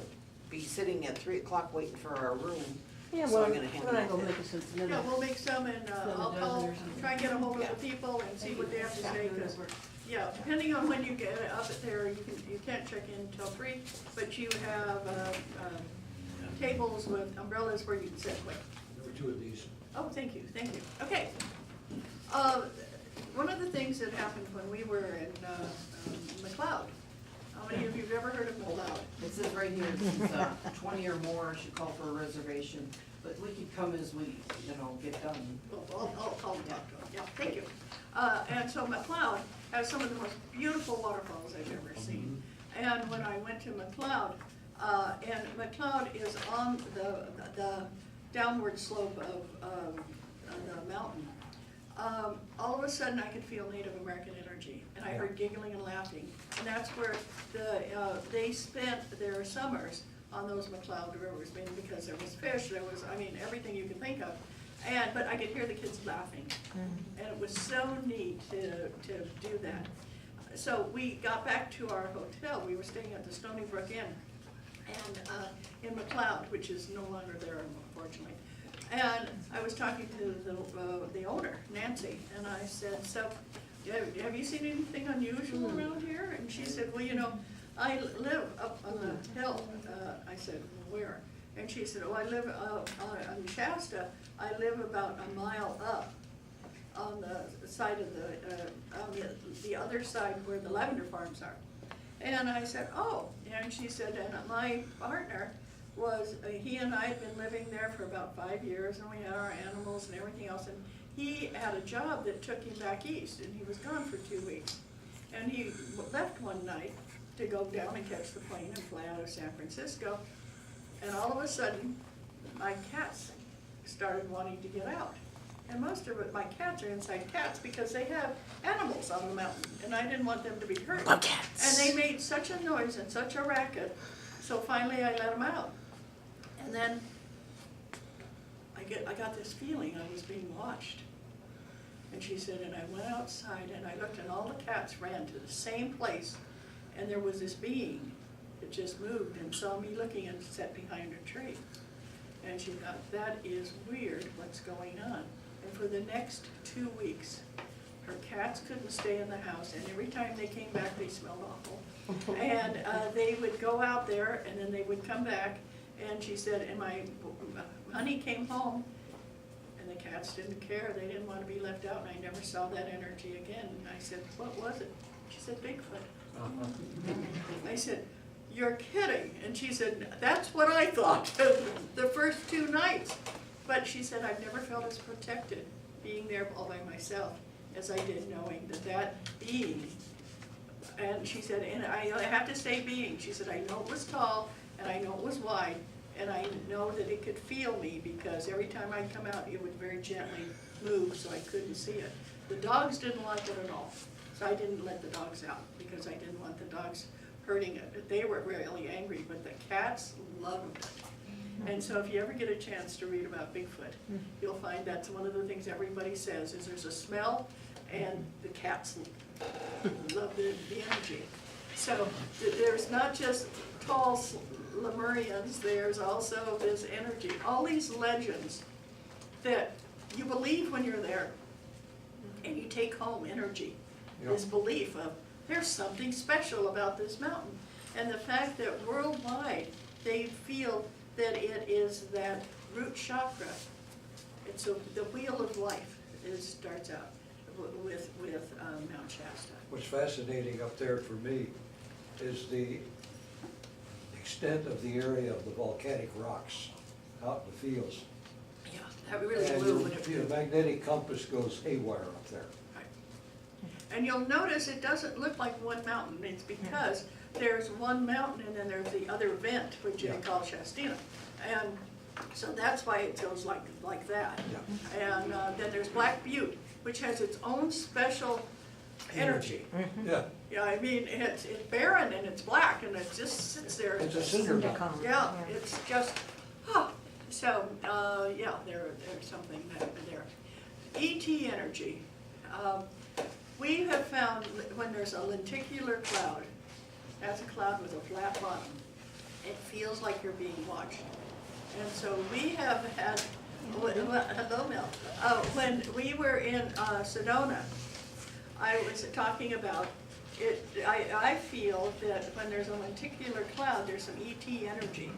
be sitting at 3 o'clock waiting for our room. Yeah, So well, I'm gonna hand why don't I it go out. make us Yeah, another? we'll make some and I'll call, try and get a hold of Yeah. the people and see what they have to say, because, yeah, depending on when you get up there, you can't check in till 3, but you have, tables with umbrellas where you can sit quick. There were 2 of these. Oh, thank you. Okay. One of the things that happened when we were in McLeod, how many of you have ever heard of McLeod? It says right here, it says 20 or more should call for a reservation, but we could come as we, get done. Well, I'll talk to them. Yeah, thank you. And so McLeod has some of the most beautiful waterfalls I've ever seen. And when I went to McLeod, and McLeod is on the downward slope of the mountain, all of a sudden I could feel Native American energy, and I heard giggling and laughing. And that's where they spent their summers on those McLeod rivers, because there was fish, there was, everything you could think of. But I could hear the kids laughing, and it was so neat to do that. so we got back to our hotel. We were staying at the Stony Brook Inn, and in McLeod, which is no longer there, unfortunately. And I was talking to the owner, Nancy, and I said, so, have you seen anything unusual around here? And she said, well, you know, I live up on the hill. I said, where? And she said, oh, I live on Shasta. I live about a mile up on the side of on the other side where the lavender farms are. And I said, oh, and she said, and my partner was, he and I had been living there for about 5 years, and we had our animals and everything else, and he had a job that took him back east, and he was gone for 2 weeks. And he left one night to go down and catch the plane and fly out of San Francisco, and all of a sudden, my cats started wanting to get out. And most of it, my cats are inside cats because they have animals on the mountain, and I didn't want them to be hurt. And they made such a noise and such a racket, so finally I let them out. And then I got this feeling I was being watched. And she said, and I went outside and I looked, and all the cats ran to the same place, and there was this being that just moved and saw me looking and sat behind a tree. And she thought, that is weird, what's going on? And for the next 2 weeks, her cats couldn't stay in the house, and every time they came back, they smelled awful. And they would go out there, and then they would come back, and she said, and my honey came home, and the cats didn't care. They didn't want to be left out, and I never saw that energy again. And I said, what was it? She said, Bigfoot. I said, you're kidding. And she said, that's what I thought the first 2 nights. But she said, I've never felt as protected being there all by myself as I did knowing that being, and she said, and I have to say being, she said, I know it was tall, and I know it was wide, and I know that it could feel me because every time I'd come out, it would very gently move so I couldn't see it. The dogs didn't like it at all, so I didn't let the dogs out because I didn't want the dogs hurting it. They were really angry, but the cats loved it. And so if you ever get a chance to read about Bigfoot, you'll find that's one of the things everybody says is there's a smell, and the cats love the energy. So there's not just tall Lemurians, there's also this energy. All these legends that you believe when you're there, and you take home energy. Yep. This belief of there's something special about this mountain. And the fact that worldwide they feel that it is that root chakra. It's the wheel of life. It starts out with Mount Shasta. What's fascinating up there for me is the extent of the area of the volcanic rocks out in the fields. Yeah, that really And blew when it the magnetic compass goes haywire up there. And you'll notice it doesn't look like one mountain. It's because there's one mountain and then there's the other vent, which they call Shastina. And so that's why it goes like that. Yeah. And then there's Black Butte, which has its own special energy. Yeah, Yeah, I mean, it's barren and it's black and it just sits there. it's a cinder mountain. Yeah, it's just, so, yeah, there's something happened there. ET energy. We have found when there's a lenticular cloud, that's a cloud with a flat bottom, it feels like you're being watched. And so we have had, hello Mel, when we were in Sedona, I was talking about it, I feel that when there's a lenticular cloud, there's some ET energy,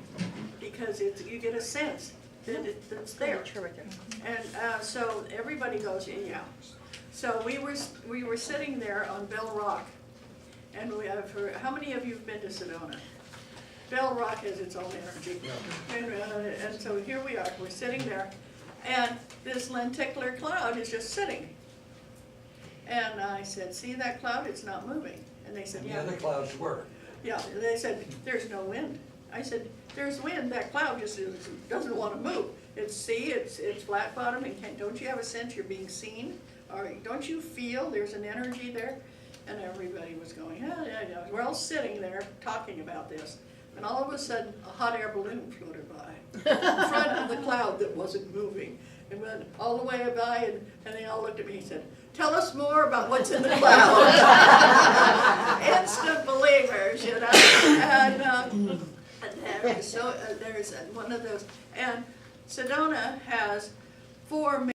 because you get a sense that it's there. And so everybody goes, yeah. So we were sitting there on Bell Rock, and we have, how many of you have been to Sedona? Bell Rock has its own energy. And so here we are, we're sitting there, and this lenticular cloud is just sitting. And I said, see that cloud? It's not moving. And they said, And yeah. the other clouds were. Yeah, they said, there's no wind. I said, there's wind, that cloud just doesn't want to move. It's flat bottom, and don't you have a sense you're being seen? Or don't you feel there's an energy there? And everybody was going, yeah. We're all sitting there talking about this. And all of a sudden, a hot air balloon floated by in front of the cloud that wasn't moving. It went all the way by, and they all looked at me and said, "Tell us more about what's in the clouds." Instant believers, you know, and there's one of those, and Sedona has 4